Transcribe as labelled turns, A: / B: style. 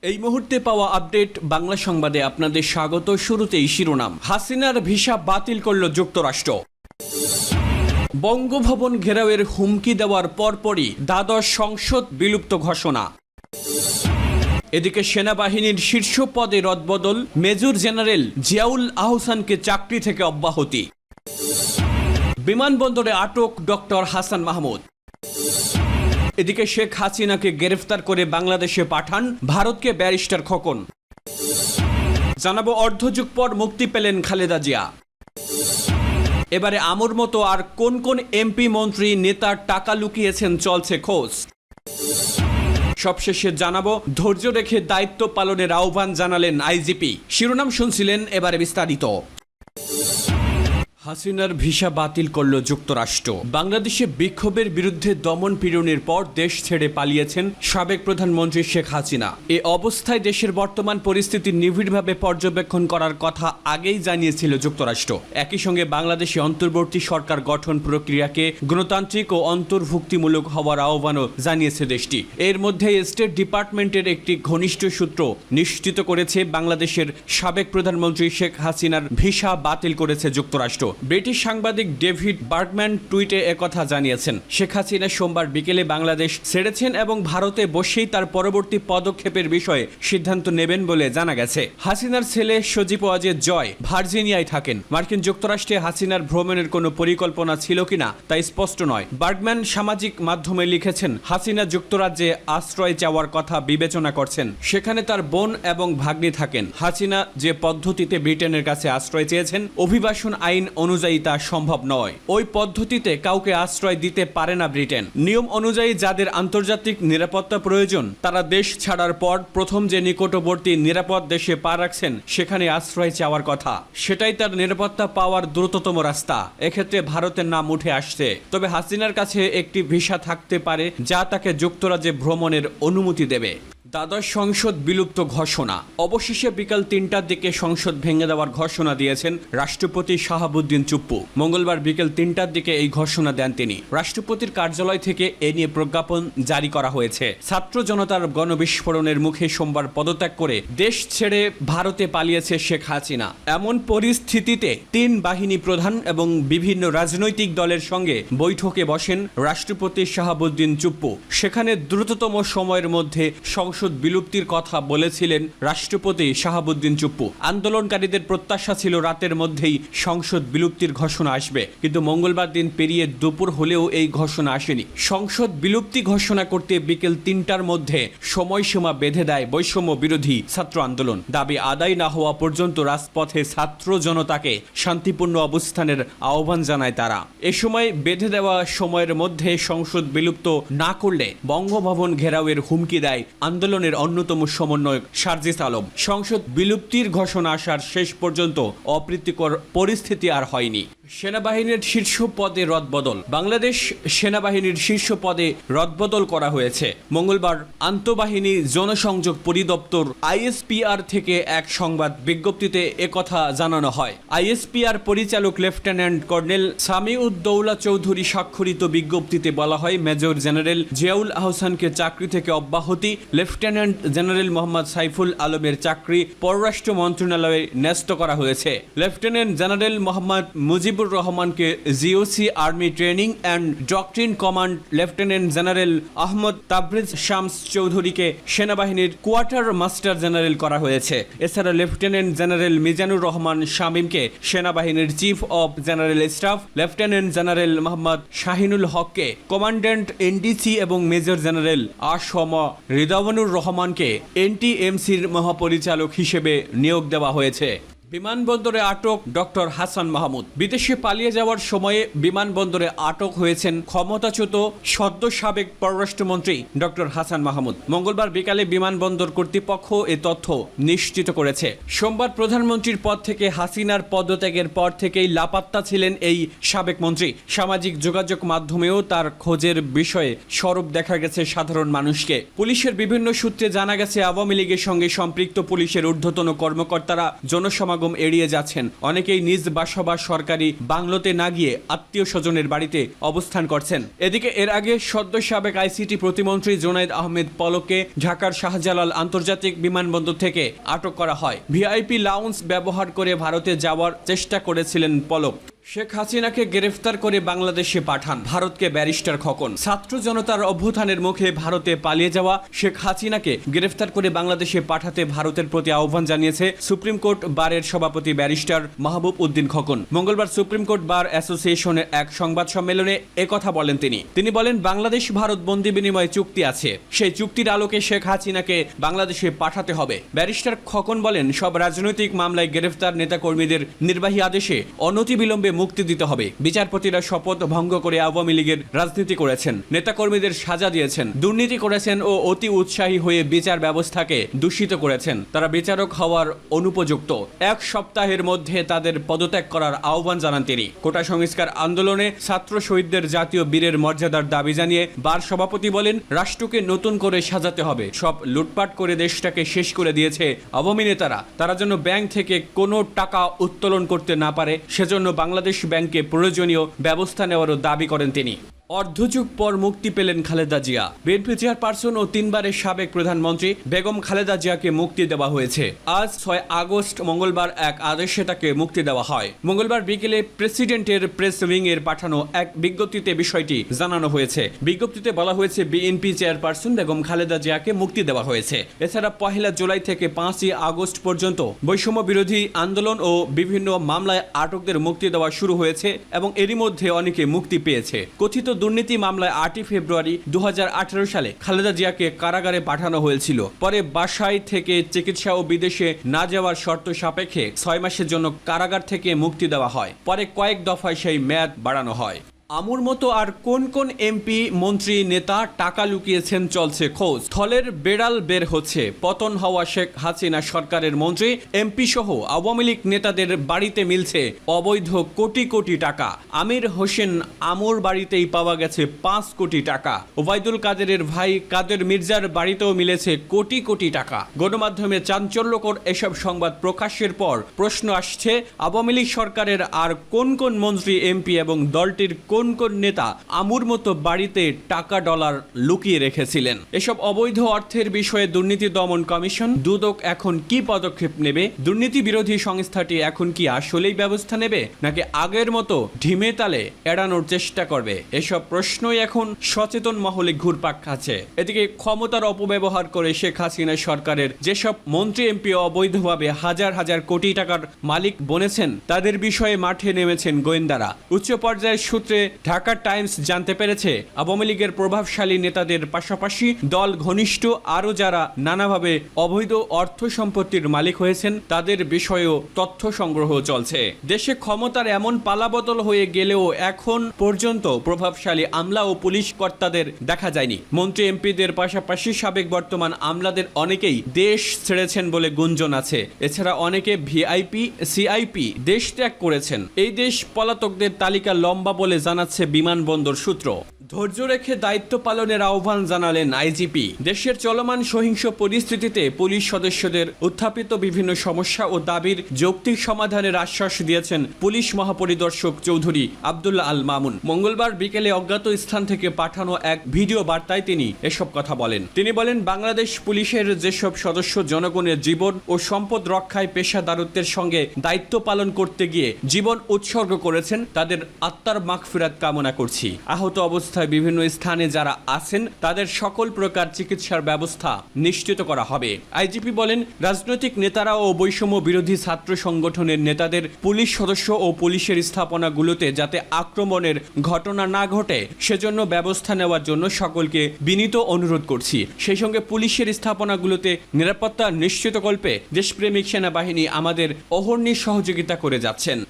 A: এই মুহূর্তে পাওয়া আপডেট বাংলা সংবাদে আপনাদের স্বাগত। শুরুতেই শিরোনাম। হাসিনার ভিসা বাতিল করল যুক্তরাষ্ট্র। বঙ্গভবন ঘেরাওয়ের হুমকি দেওয়ার পরপরই দ্বাদশ সংসদ বিলুপ্ত ঘোষণা। এদিকে সেনাবাহিনীর শীর্ষ পদে রদবদল, মেজর জেনারেল জিয়াউল আহসানকে চাকরি থেকে অব্যাহতি। বিমানবন্দরে আটক ডক্টর হাসান মাহমুদ। এদিকে শেখ হাসিনাকে গ্রেফতার করে বাংলাদেশে পাঠান ভারতকে ব্যারিস্টার খোকন। জানাবো অর্ধযুগ পর মুক্তি পেলেন খালেদা জিয়া। এবারে আমর মতো আর কোন কোন এমপি মন্ত্রী নেতার টাকা লুকিয়েছেন চলছে খোঁজ। সবশেষে জানাবো ধৈর্য রেখে দায়িত্ব পালনের আহ্বান জানালেন আইজিপি। শিরোনাম শুনছিলেন, এবারে বিস্তারিত। হাসিনার ভিসা বাতিল করল যুক্তরাষ্ট্র। বাংলাদেশে বিক্ষোভের বিরুদ্ধে দমন পীড়নের পর দেশ ছেড়ে পালিয়েছেন সাবেক প্রধানমন্ত্রী শেখ হাসিনা। এ অবস্থায় দেশের বর্তমান পরিস্থিতি নিবিড়ভাবে পর্যবেক্ষণ করার কথা আগেই জানিয়েছিল যুক্তরাষ্ট্র। একই সঙ্গে বাংলাদেশে অন্তর্বর্তী সরকার গঠন প্রক্রিয়াকে গণতান্ত্রিক ও অন্তর্ভুক্তিমূলক হওয়ার আহ্বানও জানিয়েছে দেশটি। এর মধ্যে স্টেট ডিপার্টমেন্টের একটি ঘনিষ্ঠ সূত্র নিশ্চিত করেছে বাংলাদেশের সাবেক প্রধানমন্ত্রী শেখ হাসিনার ভিসা বাতিল করেছে যুক্তরাষ্ট্র। ব্রিটিশ সাংবাদিক ডেভিড বার্গম্যান টুইটে একথা জানিয়েছেন। শেখ হাসিনা সোমবার বিকেলে বাংলাদেশ ছেড়েছেন এবং ভারতে বসেই তার পরবর্তী পদক্ষেপের বিষয়ে সিদ্ধান্ত নেবেন বলে জানা গেছে। হাসিনার ছেলে সজীব ওয়াজেদ জয় ভার্জিনিয়ায় থাকেন। মার্কিন যুক্তরাষ্ট্রে হাসিনার ভ্রমণের কোনো পরিকল্পনা ছিল কিনা তা স্পষ্ট নয়। বার্গম্যান সামাজিক মাধ্যমে লিখেছেন, হাসিনা যুক্তরাজ্যে আশ্রয় চাওয়ার কথা বিবেচনা করছেন। সেখানে তার বোন এবং ভাগ্নি থাকেন। হাসিনা যে পদ্ধতিতে ব্রিটেনের কাছে আশ্রয় চেয়েছেন, অভিবাসন আইন অনুযায়ী তা সম্ভব নয়। ওই পদ্ধতিতে কাউকে আশ্রয় দিতে পারে না ব্রিটেন। নিয়ম অনুযায়ী যাদের আন্তর্জাতিক নিরাপত্তা প্রয়োজন তারা দেশ ছাড়ার পর প্রথম যে নিকটবর্তী নিরাপদ দেশে পা রাখছেন সেখানে আশ্রয় চাওয়ার কথা। সেটাই তার নিরাপত্তা পাওয়ার দ্রুততম রাস্তা। এক্ষেত্রে ভারতের নাম উঠে আসছে। তবে হাসিনার কাছে একটি ভিসা থাকতে পারে যা তাকে যুক্তরাজ্যে ভ্রমণের অনুমতি দেবে। দ্বাদশ সংসদ বিলুপ্ত ঘোষণা। অবশেষে বিকাল ৩টার দিকে সংসদ ভেঙে দেওয়ার ঘোষণা দিয়েছেন রাষ্ট্রপতি শাহাবুদ্দিন চুপ্পু। মঙ্গলবার বিকেল ৩টার দিকে এই ঘোষণা দেন তিনি। রাষ্ট্রপতির কার্যালয় থেকে এ নিয়ে প্রজ্ঞাপন জারি করা হয়েছে। ছাত্র জনতার গণবিস্ফোরণের মুখে সোমবার পদত্যাগ করে দেশ ছেড়ে ভারতে পালিয়েছে শেখ হাসিনা। এমন পরিস্থিতিতে ৩ বাহিনী প্রধান এবং বিভিন্ন রাজনৈতিক দলের সঙ্গে বৈঠকে বসেন রাষ্ট্রপতি শাহাবুদ্দিন চুপ্পু। সেখানে দ্রুততম সময়ের মধ্যে সংসদ বিলুপ্তির কথা বলেছিলেন রাষ্ট্রপতি শাহাবুদ্দিন চুপ্পু। আন্দোলনকারীদের প্রত্যাশা ছিল রাতের মধ্যেই সংসদ বিলুপ্তির ঘোষণা আসবে, কিন্তু মঙ্গলবার দিন পেরিয়ে দুপুর হলেও এই ঘোষণা আসেনি। সংসদ বিলুপ্তি ঘোষণা করতে বিকেল ৩টার মধ্যে সময়সীমা বেঁধে দেয় বৈষম্য বিরোধী ছাত্র আন্দোলন। দাবি আদায় না হওয়া পর্যন্ত রাজপথে ছাত্র জনতাকে শান্তিপূর্ণ অবস্থানের আহ্বান জানায় তারা। এ সময় বেঁধে দেওয়া সময়ের মধ্যে সংসদ বিলুপ্ত না করলে বঙ্গভবন ঘেরাওয়ের হুমকি দেয় আন্দোলনের অন্যতম সমন্বয়ক সার্জিস আলম। সংসদ বিলুপ্তির ঘোষণা আসার শেষ পর্যন্ত অপ্রীতিকর পরিস্থিতি আর হয়নি। সেনাবাহিনীর শীর্ষ পদে রদবদল। বাংলাদেশ সেনাবাহিনীর শীর্ষ পদে রদবদল করা হয়েছে। মঙ্গলবার আন্তঃবাহিনী জনসংযোগ পরিদপ্তর আইএসপিআর থেকে এক সংবাদ বিজ্ঞপ্তিতে একথা জানানো হয়। আইএসপিআর পরিচালক লেফটেন্যান্ট কর্নেল সামিউদ্দৌলা চৌধুরী স্বাক্ষরিত বিজ্ঞপ্তিতে বলা হয়, মেজর জেনারেল জিয়াউল আহসানকে চাকরি থেকে অব্যাহতি, লেফটেন্যান্ট জেনারেল মোহাম্মদ সাইফুল আলমের চাকরি পররাষ্ট্র মন্ত্রণালয়ে ন্যস্ত করা হয়েছে। লেফটেন্যান্ট জেনারেল মোহাম্মদ মুজিবুর রহমানকে GOC army training and doctrine command, lieutenant general Ahmed Tabrez Shams চৌধুরীকে সেনাবাহিনীর কোয়ার্টার মাস্টার জেনারেল করা হয়েছে। এছাড়া লেফটেন্যান্ট জেনারেল মিজানুর রহমান শামীমকে সেনাবাহিনীর chief of general staff, lieutenant general Mohammad Shahinul হককে কমান্ড্যান্ট এনডিসি এবং মেজর জেনারেল আসম রিদাওয়ানুর রহমানকে এনটিএমসির মহাপরিচালক হিসেবে নিয়োগ দেওয়া হয়েছে। বিমানবন্দরে আটক ডক্টর হাসান মাহমুদ। বিদেশে পালিয়ে যাওয়ার সময়ে বিমানবন্দরে আটক হয়েছেন ক্ষমতাচ্যুত সদ্য সাবেক পররাষ্ট্রমন্ত্রী ডক্টর হাসান মাহমুদ। মঙ্গলবার বিকালে বিমানবন্দর কর্তৃপক্ষ এ তথ্য নিশ্চিত করেছে। সোমবার প্রধানমন্ত্রীর পদ থেকে হাসিনার পদত্যাগের পর থেকেই লাপাত্তা ছিলেন এই সাবেক মন্ত্রী। সামাজিক যোগাযোগ মাধ্যমেও তার খোঁজের বিষয়ে সরব দেখা গেছে সাধারণ মানুষকে। পুলিশের বিভিন্ন সূত্রে জানা গেছে, আওয়ামী লীগের সঙ্গে সম্পৃক্ত পুলিশের ঊর্ধ্বতন কর্মকর্তারা জনসমাগম সমাগম এড়িয়ে যাচ্ছেন, অনেকেই নিজ বাসা বা সরকারি বাংলোতে না গিয়ে আত্মীয় স্বজনের বাড়িতে অবস্থান করছেন। এদিকে এর আগে সদ্য সাবেক আইসিটি প্রতিমন্ত্রী জুনায়েদ আহমেদ পলককে ঢাকার শাহজালাল আন্তর্জাতিক বিমানবন্দর থেকে আটক করা হয়। ভিআইপি লাউঞ্জ ব্যবহার করে ভারতে যাওয়ার চেষ্টা করেছিলেন পলক। শেখ হাসিনাকে গ্রেফতার করে বাংলাদেশে পাঠান ভারতকে ব্যারিস্টার খোকন। ছাত্র জনতার অভ্যুত্থানের মুখে ভারতে পালিয়ে যাওয়া শেখ হাসিনাকে গ্রেফতার করে বাংলাদেশে পাঠাতে ভারতের প্রতি আহ্বান জানিয়েছে সুপ্রিম কোর্ট বারের সভাপতি ব্যারিস্টার মাহবুব উদ্দিন খোকন। মঙ্গলবার সুপ্রিম কোর্ট বার অ্যাসোসিয়েশনের এক সংবাদ সম্মেলনে একথা বলেন তিনি বলেন, বাংলাদেশ ভারত বন্দি বিনিময় চুক্তি আছে, সেই চুক্তির আলোকে শেখ হাসিনাকে বাংলাদেশে পাঠাতে হবে। ব্যারিস্টার খোকন বলেন, সব রাজনৈতিক মামলায় গ্রেফতার নেতাকর্মীদের নির্বাহী আদেশে অনতিবিলম্বে মুক্তি দিতে হবে। বিচারপতিরা শপথ ভঙ্গ করে আওয়ামী লীগের রাজনীতি করেছেন, নেতাকর্মীদের সাজা দিয়েছেন, দুর্নীতি করেছেন ও অতি উৎসাহী হয়ে বিচার ব্যবস্থাকে দূষিত করেছেন। তারা বিচারক হওয়ার অনুপযুক্ত। 1 সপ্তাহের মধ্যে তাদের পদত্যাগ করার আহ্বান জানান তিনি। কোটা সংস্কার আন্দোলনে ছাত্র শহীদদের জাতীয় বীরের মর্যাদার দাবি জানিয়ে বার সভাপতি বলেন, রাষ্ট্রকে নতুন করে সাজাতে হবে। সব লুটপাট করে দেশটাকে শেষ করে দিয়েছে আওয়ামী নেতারা। তারা যেন ব্যাংক থেকে কোনো টাকা উত্তোলন করতে না পারে, সেজন্য বাংলাদেশ ব্যাংকে প্রয়োজনীয় ব্যবস্থা নেওয়ারও দাবি করেন তিনি। অর্ধযুগ পর মুক্তি পেলেন খালেদা জিয়া। বিএনপি চেয়ারপারসন ও 3 বারের সাবেক প্রধানমন্ত্রী বেগম খালেদা জিয়াকে মুক্তি দেওয়া হয়েছে। আজ 6 আগস্ট মঙ্গলবার এক আদেশে তাকে মুক্তি দেওয়া হয়। মঙ্গলবার বিকেলে প্রেসিডেন্টের প্রেস উইং এর পাঠানো এক বিজ্ঞপ্তিতে বিষয়টি জানানো হয়েছে। বিজ্ঞপ্তিতে বলা হয়েছে, বিএনপি চেয়ারপারসন বেগম খালেদা জিয়াকে মুক্তি দেওয়া হয়েছে। এছাড়া 1 জুলাই থেকে 5 আগস্ট পর্যন্ত বৈষম্য বিরোধী আন্দোলন ও বিভিন্ন মামলায় আটকদের মুক্তি দেওয়া শুরু হয়েছে এবং এরই মধ্যে অনেকে মুক্তি পেয়েছে। কথিত দুর্নীতি মামলায় 8 ফেব্রুয়ারি 2018 সালে খালেদা জিয়াকে কারাগারে পাঠানো হয়েছিল। পরে বাসায় থেকে চিকিৎসা ও বিদেশে না যাওয়ার শর্ত সাপেক্ষে 6 মাসের জন্য কারাগার থেকে মুক্তি দেওয়া হয়। পরে কয়েক দফায় সেই মেয়াদ বাড়ানো হয়। আমুর মতো আর কোন কোন এমপি মন্ত্রী নেতা টাকা লুকিয়েছেন চলছে খোঁজ। থলের বেড়াল বের হচ্ছে। পতন হওয়া শেখ হাসিনা সরকারের মন্ত্রী এমপি সহ আওয়ামী লীগ নেতাদের বাড়িতে মিলছে অবৈধ কোটি কোটি টাকা। আমির হোসেন আমুর বাড়িতেই পাওয়া গেছে 5 কোটি টাকা। ওবায়দুল কাদেরের ভাই কাদের মির্জার বাড়িতেও মিলেছে কোটি কোটি টাকা। গণমাধ্যমে চাঞ্চল্যকর এসব সংবাদ প্রকাশের পর প্রশ্ন আসছে, আওয়ামী লীগ সরকারের আর কোন কোন মন্ত্রী এমপি এবং দলটির কোন কোন নেতা আমুর মতো বাড়িতে টাকা ডলার লুকিয়ে রেখেছিলেন। এসব অবৈধ অর্থের বিষয়ে দুর্নীতি দমন কমিশন দুদক এখন কি পদক্ষেপ নেবে? দুর্নীতি বিরোধী সংস্থাটি এখন কি আসলেই ব্যবস্থা নেবে, নাকি আগের মতো ঢিমে তালে এড়ানোর চেষ্টা করবে? এসব প্রশ্নই এখন সচেতন মহলে ঘুরপাক খাচ্ছে। এদিকে ক্ষমতার অপব্যবহার করে শেখ হাসিনা সরকারের যেসব মন্ত্রী এমপি অবৈধভাবে হাজার হাজার কোটি টাকার মালিক বনেছেন, তাদের বিষয়ে মাঠে নেমেছেন গোয়েন্দারা। উচ্চ পর্যায়ের সূত্রে ঢাকা টাইমস জানতে পেরেছে, আওয়ামী লীগের প্রভাবশালী নেতাদের পাশাপাশি দল ঘনিষ্ঠ আরও যারা নানাভাবে অবৈধ অর্থ সম্পত্তির মালিক হয়েছেন, তাদের বিষয়েও তথ্য সংগ্রহ চলছে। দেশে ক্ষমতার এমন পালাবদল হয়ে গেলেও এখন পর্যন্ত প্রভাবশালী আমলা ও পুলিশ কর্তাদের দেখা যায়নি। মন্ত্রী এমপিদের পাশাপাশি সাবেক বর্তমান আমলাদের অনেকেই দেশ ছেড়েছেন বলে গুঞ্জন আছে। এছাড়া অনেকে ভিআইপি সিআইপি দেশ ত্যাগ করেছেন। এই দেশ পলাতকদের তালিকা লম্বা বলে জানাচ্ছে বিমানবন্দর সূত্র। ধৈর্য রেখে দায়িত্ব পালনের আহ্বান জানালেন আইজিপি। দেশের চলমান সহিংস পরিস্থিতিতে পুলিশ সদস্যদের উত্থাপিত বিভিন্ন সমস্যা ও দাবির যৌক্তিক সমাধানের আশ্বাস দিয়েছেন পুলিশ মহাপরিদর্শক চৌধুরী আব্দুল্লাহ আল মামুন। মঙ্গলবার বিকেলে অজ্ঞাত স্থান থেকে পাঠানো এক ভিডিও বার্তায় তিনি এসব কথা বলেন। তিনি বলেন, বাংলাদেশ পুলিশের যেসব সদস্য জনগণের জীবন ও সম্পদ রক্ষায় পেশাদারত্বের সঙ্গে দায়িত্ব পালন করতে গিয়ে জীবন উৎসর্গ করেছেন, তাদের আত্মার মাগফিরাত কামনা করছি। আহত অবস্থায় বিভিন্ন স্থানে যারা আছেন তাদের সকল প্রকার চিকিৎসার ব্যবস্থা নিশ্চিত করা হবে। আইজিপি বলেন, রাজনৈতিক নেতারা ও বৈষম্য বিরোধী ছাত্র সংগঠনের নেতাদের পুলিশ সদস্য ও পুলিশের স্থাপনাগুলোতে যাতে আক্রমণের ঘটনা না ঘটে সেজন্য ব্যবস্থা নেওয়ার জন্য সকলকে বিনীত অনুরোধ করছি। সেই সঙ্গে পুলিশের স্থাপনাগুলোতে নিরাপত্তা নিশ্চিতকল্পে দেশপ্রেমিক সেনাবাহিনী আমাদের অহর্নিশ সহযোগিতা করে যাচ্ছেন।